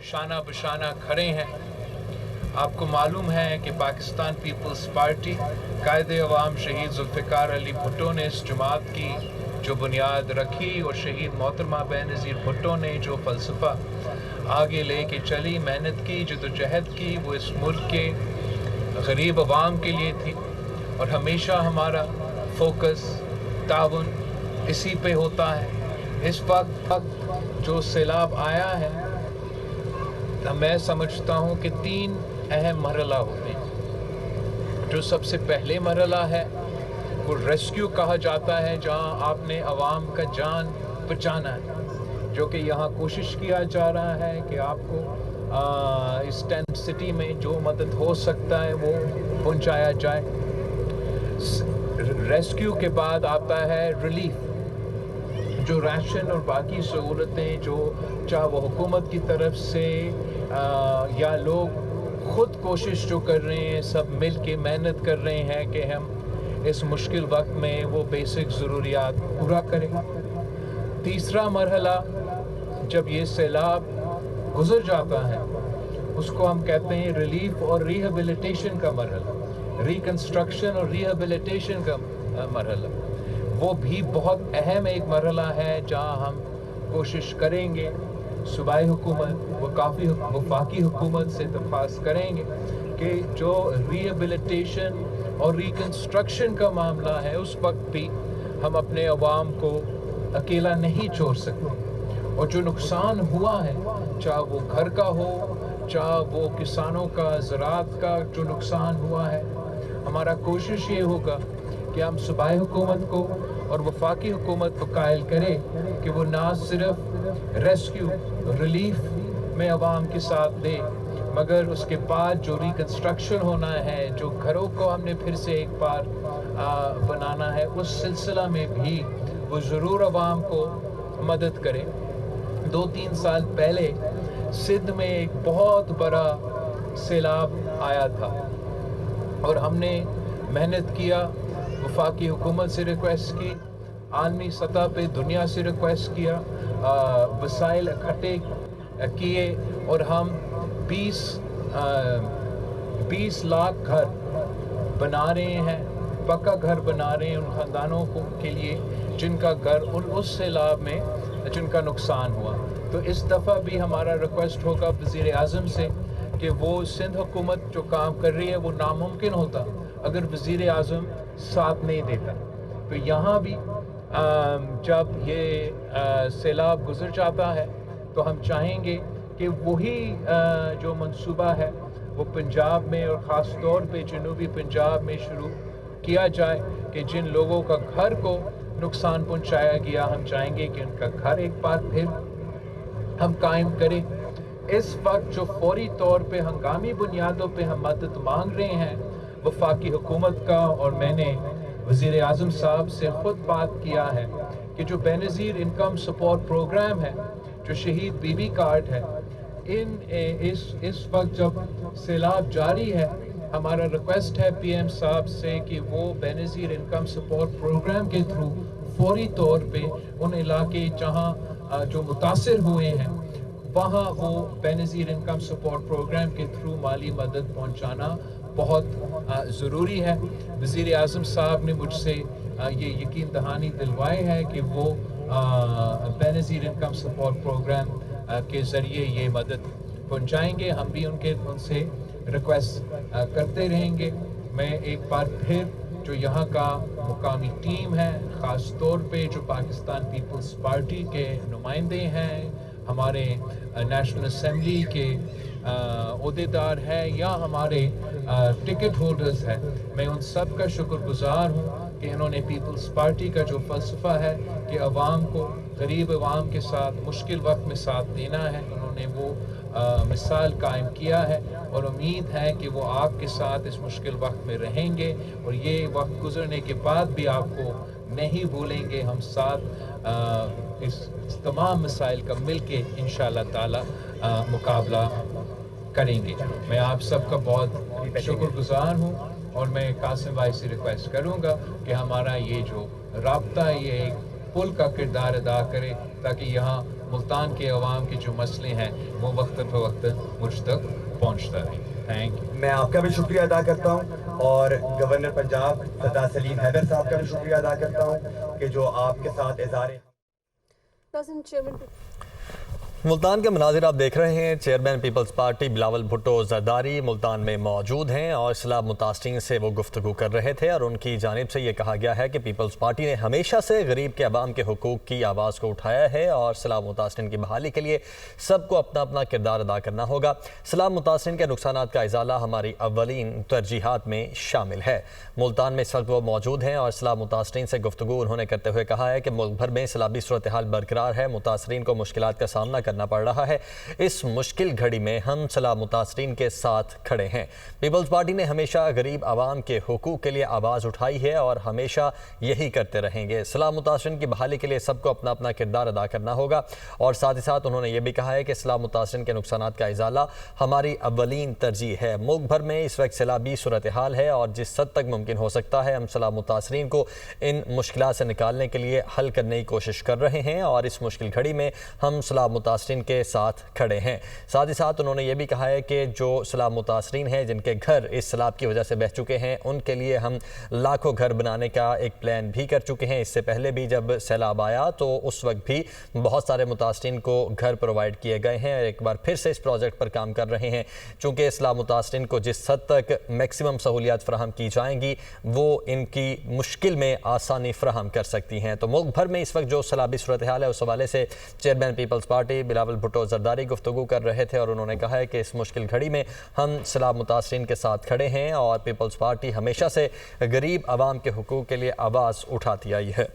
शाना बशाना खड़े हैं। आपको मालूम है कि पाकिस्तान पीपल्स पार्टी कायदे अवाम शहीद जुल्फ़िकार अली भुट्टो ने इस जमात की जो बुनियाद रखी और शहीद मोहतरमा बेनज़ीर भुट्टो ने जो फ़लसफ़ा आगे ले के चली, मेहनत की, जदोजहद की, वो इस मुल्क के गरीब अवाम के लिए थी। और हमेशा हमारा फोकस ताउन इसी पे होता है। इस वक्त जो सैलाब आया है, मैं समझता हूँ कि 3 अहम मरहला होते हैं। जो सबसे पहले मरहला है वो रेस्क्यू कहा जाता है, जहाँ आपने अवाम का जान बचाना है, जो कि यहाँ कोशिश किया जा रहा है कि आपको इस टेंट सिटी में जो मदद हो सकता है वो पहुँचाया जाए। रेस्क्यू के बाद आता है रिलीफ, जो राशन और बाकी सहूलतें जो चाहे वो हुकूमत की तरफ से या लोग खुद कोशिश जो कर रहे हैं, सब मिल के मेहनत कर रहे हैं कि हम इस मुश्किल वक्त में वो बेसिक ज़रूरियात पूरा करें। तीसरा मरहला जब ये सैलाब गुज़र जाता है, उसको हम कहते हैं रिलीफ और रिहेबिलिटेशन का मरहला, रिकन्स्ट्रक्शन और रिहेबिलिटेशन का मरहला। वो भी बहुत अहम एक मरहला है, जहाँ हम कोशिश करेंगे सूबाई हुकूमत वफाकी हुकूमत से दरख्वास्त करेंगे कि जो रिहेबिलिटेशन और रिकन्स्ट्रक्शन का मामला है, उस वक्त भी हम अपने अवाम को अकेला नहीं छोड़ सकते। और जो नुकसान हुआ है, चाहे वो घर का हो, चाहे वो किसानों का, ज़राअत का जो नुकसान हुआ है, हमारा कोशिश ये होगा कि हम सूबाई हुकूमत को और वफाकी हुकूमत को कायल करें कि वो ना सिर्फ रेस्क्यू रिलीफ में अवाम के साथ दे, मगर उसके बाद जो रिकन्स्ट्रक्शन होना है, जो घरों को हमने फिर से एक बार बनाना है, उस सिलसिला में भी वो ज़रूर अवाम को मदद करे। 2-3 साल पहले सिंध में एक बहुत बड़ा सैलाब आया था और हमने मेहनत किया, वफाकी हुकूमत से रिक्वेस्ट की, आलमी सतह पे दुनिया से रिक्वेस्ट किया, वसाइल इकट्ठे किए और हम 20 लाख घर बना रहे हैं, पक्का घर बना रहे हैं उन ख़ानदानों के लिए जिनका घर उस सैलाब में जिनका नुकसान हुआ। तो इस दफ़ा भी हमारा रिक्वेस्ट होगा वज़ीर आज़म से कि वो सिंध हुकूमत जो काम कर रही है वो नामुमकिन होता अगर वज़ीर आज़म साथ नहीं देता। तो यहाँ भी जब ये सैलाब गुज़र जाता है तो हम चाहेंगे कि वही जो मंसूबा है वो पंजाब में और ख़ास तौर पे जनूबी पंजाब में शुरू किया जाए कि जिन लोगों का घर को नुकसान पहुंचाया गया, हम चाहेंगे कि उनका घर एक बार फिर हम कायम करें। इस वक्त जो फौरी तौर पे हंगामी बुनियादों पे हम मदद मांग रहे हैं वफाकी हुकूमत का, और मैंने वज़ीर आज़म साहब से ख़ुद बात किया है कि जो बेनज़ीर इनकम सपोर्ट प्रोग्राम है, जो शहीद बीबी कार्ड है, इस वक्त जब सैलाब जारी है, हमारा रिक्वेस्ट है पीएम साहब से कि वो बेनज़ीर इनकम सपोर्ट प्रोग्राम के थ्रू फौरी तौर पे उन इलाके जहाँ जो मुतासिर हुए हैं वहाँ वो बेनज़ीर इनकम सपोर्ट प्रोग्राम के थ्रू माली मदद पहुँचाना बहुत ज़रूरी है। वज़ीर आज़म साहब ने मुझसे ये यकीन दहानी दिलवाए है कि वो बेनज़ीर इनकम सपोर्ट प्रोग्राम के ज़रिए ये मदद पहुँचाएंगे। हम भी उनसे रिक्वेस्ट करते रहेंगे। मैं एक बार फिर जो यहाँ का मुकामी टीम है, ख़ास तौर पे जो पाकिस्तान पीपल्स पार्टी के नुमाइंदे हैं, हमारे नेशनल असम्बली के ओहदेदार हैं या हमारे टिकट होल्डर्स हैं, मैं उन सब का शुक्रगुजार हूँ कि इन्होंने पीपल्स पार्टी का जो फ़लसफ़ा है कि अवाम को, गरीब अवाम के साथ मुश्किल वक्त में साथ देना है, उन्होंने वो मिसाल कायम किया है और उम्मीद है कि वो आपके साथ इस मुश्किल वक्त में रहेंगे और ये वक्त गुजरने के बाद भी आपको नहीं भूलेंगे। हम साथ इस तमाम मसाइल का मिलके इंशाअल्लाह ताला मुकाबला करेंगे। मैं आप सबका बहुत शुक्रगुजार हूँ और मैं कासिम भाई से रिक्वेस्ट करूँगा कि हमारा ये जो राब्ता ये एक पुल का किरदार अदा करे ताकि यहाँ ملتان کے عوام کے جو مسئلے ہیں وہ وقت فوقت مجھ تک پہنچتا رہے. Thank you. میں آپ کا بھی شکریہ ادا کرتا ہوں اور گورنر پنجاب سردار سلیم حیدر صاحب کا بھی شکریہ ادا کرتا ہوں کہ جو آپ کے ساتھ اظہار ملتان کے مناظر آپ دیکھ رہے ہیں. چیئرمین پیپلز پارٹی بلاول بھٹو زرداری ملتان میں موجود ہیں اور سیلاب متاثرین سے وہ گفتگو کر رہے تھے اور ان کی جانب سے یہ کہا گیا ہے کہ پیپلز پارٹی نے ہمیشہ سے غریب کے عوام کے حقوق کی آواز کو اٹھایا ہے اور سیلاب متاثرین کی بحالی کے لیے سب کو اپنا اپنا کردار ادا کرنا ہوگا. سیلاب متاثرین کے نقصانات کا ازالہ ہماری اولین ترجیحات میں شامل ہے. ملتان میں اس وقت وہ موجود ہیں اور سیلاب متاثرین سے گفتگو انہوں نے کرتے ہوئے کہا ہے کہ ملک بھر میں سیلابی صورتحال برقرار ہے. متاثرین کو مشکلات کا سامنا کرنا پڑ رہا ہے. اس مشکل گھڑی میں ہم سیلاب متاثرین کے ساتھ کھڑے ہیں. پیپلز پارٹی نے ہمیشہ غریب عوام کے حقوق کے لیے آواز اٹھائی ہے اور ہمیشہ یہی کرتے رہیں گے. سیلاب متاثرین کی بحالی کے لیے سب کو اپنا اپنا کردار ادا کرنا ہوگا اور ساتھ ہی ساتھ انہوں نے یہ بھی کہا ہے کہ سیلاب متاثرین کے نقصانات کا ازالہ ہماری اولین ترجیح ہے. ملک بھر میں اس وقت سیلابی صورتحال ہے اور جس حد تک ممکن ہو سکتا ہے ہم سیلاب متاثرین کو ان مشکلات سے نکالنے کے لیے حل کرنے کی کوشش کر رہے ہیں اور اس مشکل گھڑی میں ہم سیلاب متاثرین کے ساتھ کھڑے ہیں. ساتھ ہی ساتھ انہوں نے یہ بھی کہا ہے کہ جو سیلاب متاثرین ہیں جن کے گھر اس سیلاب کی وجہ سے بہہ چکے ہیں ان کے لیے ہم لاکھوں گھر بنانے کا ایک پلان بھی کر چکے ہیں. اس سے پہلے بھی جب سیلاب آیا تو اس وقت بھی بہت سارے متاثرین کو گھر پرووائڈ کیے گئے ہیں اور ایک بار پھر سے اس پروجیکٹ پر کام کر رہے ہیں چونکہ سیلاب متاثرین کو جس حد تک میکسیمم سہولیات فراہم کی جائیں گی وہ ان کی مشکل میں آسانی فراہم کر سکتی ہیں. تو ملک بھر میں اس وقت جو سیلابی صورتحال ہے اس حوالے سے چیئرمین پیپلز پارٹی بلاول بھٹو زرداری گفتگو کر رہے تھے اور انہوں نے کہا ہے کہ اس مشکل گھڑی میں ہم سیلاب متاثرین کے ساتھ کھڑے ہیں اور پیپلز پارٹی ہمیشہ سے غریب عوام کے حقوق کے لیے آواز اٹھاتی آئی ہے.